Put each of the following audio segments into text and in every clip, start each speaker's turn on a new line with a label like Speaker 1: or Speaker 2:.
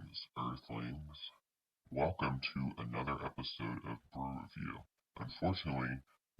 Speaker 1: Greetings, Earthlings. Welcome to another episode of Brew Review. Unfortunately,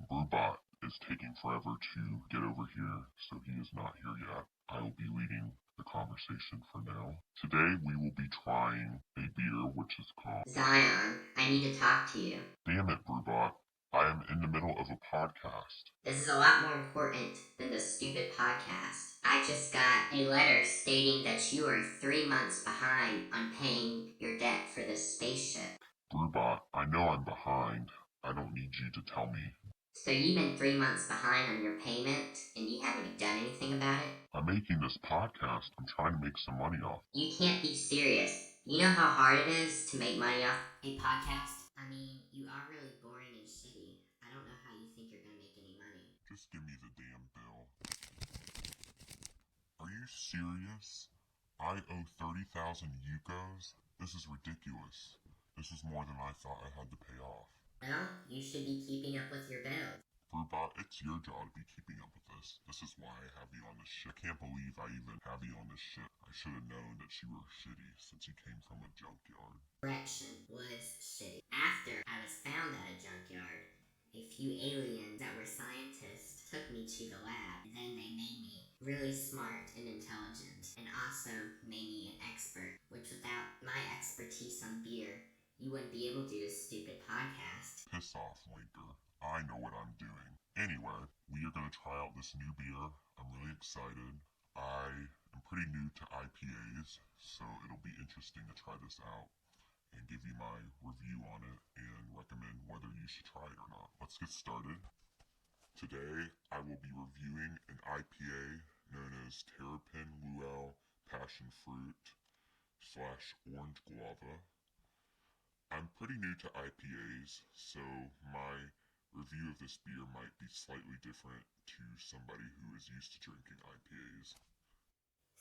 Speaker 1: Brewbot is taking forever to get over here, so he is not here yet. I will be leading the conversation for now. Today we will be trying a beer which is called
Speaker 2: Xion, I need to talk to you.
Speaker 1: Damn it, Brewbot. I am in the middle of a podcast.
Speaker 2: This is a lot more important than this stupid podcast. I just got a letter stating that you are 3 months behind on paying your debt for this spaceship.
Speaker 1: Brewbot, I know I'm behind. I don't need you to tell me.
Speaker 2: So you've been 3 months behind on your payment, and you haven't done anything about it?
Speaker 1: I'm making this podcast. I'm trying to make some money off.
Speaker 2: You can't be serious. You know how hard it is to make money off a podcast? I mean, you are really boring and shitty. I don't know how you think you're gonna make any money.
Speaker 1: Just give me the damn bill. Are you serious? I owe 30,000 Yukos? This is ridiculous. This is more than I thought I had to pay off.
Speaker 2: Well, you should be keeping up with your bills.
Speaker 1: Brewbot, it's your job to be keeping up with this. This is why I have you on this shit. I can't believe I even have you on this shit. I should have known that you were shitty since you came from a junkyard.
Speaker 2: Correction was shitty. After I was found at a junkyard, a few aliens that were scientists took me to the lab, and then they made me really smart and intelligent, and also made me an expert, which without my expertise on beer, you wouldn't be able to do this stupid podcast.
Speaker 1: Piss off, Linker. I know what I'm doing. Anyway, we are going to try out this new beer. I'm really excited. I am pretty new to IPAs, so it'll be interesting to try this out and give you my review on it and recommend whether you should try it or not. Let's get started. Today, I will be reviewing an IPA known as Terrapin Luau Passion Fruit / Orange Guava. I'm pretty new to IPAs, so my review of this beer might be slightly different to somebody who is used to drinking IPAs.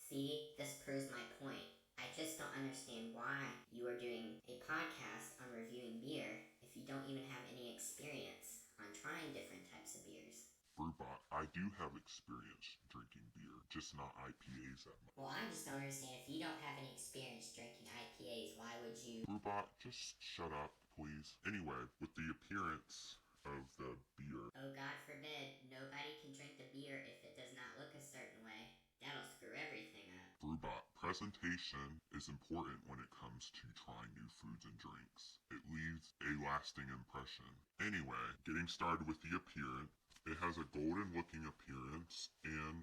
Speaker 2: See, this proves my point. I just don't understand why you are doing a podcast on reviewing beer if you don't even have any experience on trying different types of beers.
Speaker 1: Brewbot, I do have experience drinking beer, just not IPAs that much.
Speaker 2: Well, I just don't understand. If you don't have any experience drinking IPAs, why would you?
Speaker 1: Brewbot, just shut up, please. Anyway, with the appearance of the beer,
Speaker 2: Oh, God forbid, nobody can drink the beer if it does not look a certain way. That'll screw everything up.
Speaker 1: Brewbot, presentation is important when it comes to trying new foods and drinks. It leaves a lasting impression. Anyway, getting started with the appearance, it has a golden looking appearance and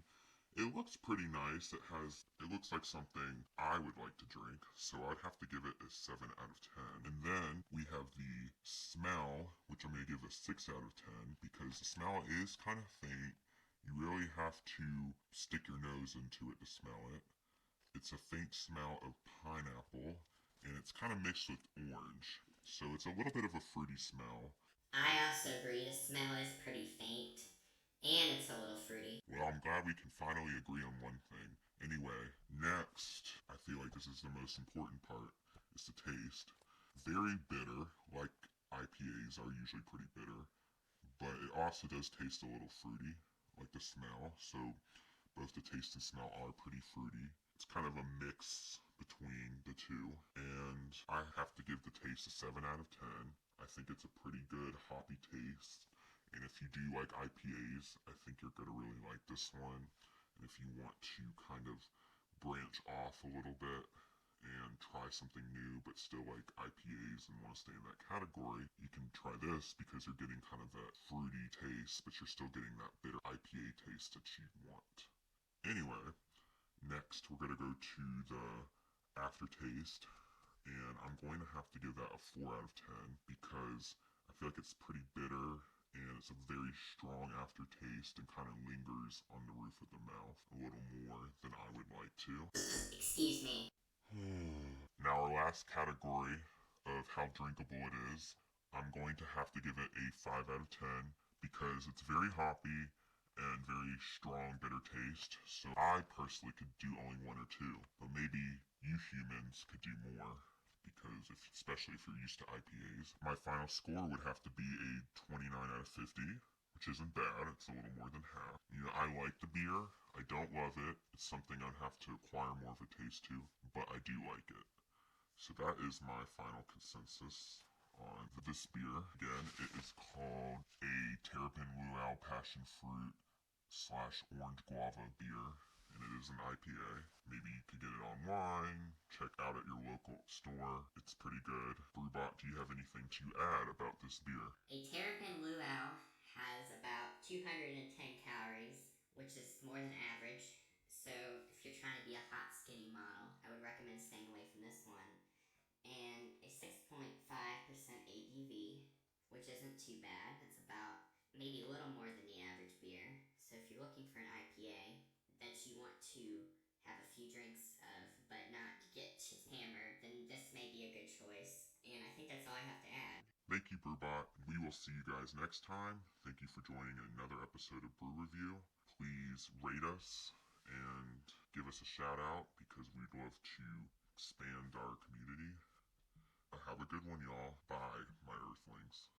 Speaker 1: it looks pretty nice. It looks like something I would like to drink, so I'd have to give it a 7 out of 10. And then we have the smell, which I'm going to give a 6 out of 10 because the smell is kind of faint. You really have to stick your nose into it to smell it. It's a faint smell of pineapple, and it's kind of mixed with orange. So it's a little bit of a fruity smell.
Speaker 2: I also agree the smell is pretty faint, and it's a little fruity.
Speaker 1: Well, I'm glad we can finally agree on one thing. Anyway, next, I feel like this is the most important part, is the taste. Very bitter, like IPAs are usually pretty bitter, but it also does taste a little fruity, like the smell. So both the taste and smell are pretty fruity. It's kind of a mix between the two, and I have to give the taste a 7 out of 10. I think it's a pretty good hoppy taste, and if you do like IPAs, I think you're going to really like this one. And if you want to kind of branch off a little bit and try something new but still like IPAs and want to stay in that category, you can try this because you're getting kind of that fruity taste, but you're still getting that bitter IPA taste that you want. Anyway, next we're going to go to the aftertaste, and I'm going to have to give that a 4 out of 10 because I feel like it's pretty bitter and it's a very strong aftertaste and kind of lingers on the roof of the mouth a little more than I would like to.
Speaker 2: Excuse me.
Speaker 1: Now our last category of how drinkable it is, I'm going to have to give it a 5 out of 10 because it's very hoppy and very strong bitter taste. So I personally could do only 1 or 2, but maybe you humans could do more because especially if you're used to IPAs. My final score would have to be a 29 out of 50, which isn't bad. It's a little more than half. You know, I like the beer. I don't love it. It's something I'd have to acquire more of a taste to, but I do like it. So that is my final consensus on this beer. Again, it is called a Terrapin Luau Passion Fruit / Orange Guava beer, and it is an IPA. Maybe you could get it online, check out at your local store. It's pretty good. Brewbot, do you have anything to add about this beer?
Speaker 2: A Terrapin Luau has about 210 calories, which is more than average. So if you're trying to be a hot, skinny model, I would recommend staying away from this one. And a 6.5% ABV, which isn't too bad. That's about maybe a little more than the average beer. So if you're looking for an IPA that you want to have a few drinks of but not get hammered, then this may be a good choice. And I think that's all I have to add.
Speaker 1: Thank you, Brewbot. We will see you guys next time. Thank you for joining another episode of Brew Review. Please rate us and give us a shout out because we'd love to expand our community. Have a good one, y'all. Bye, my earthlings.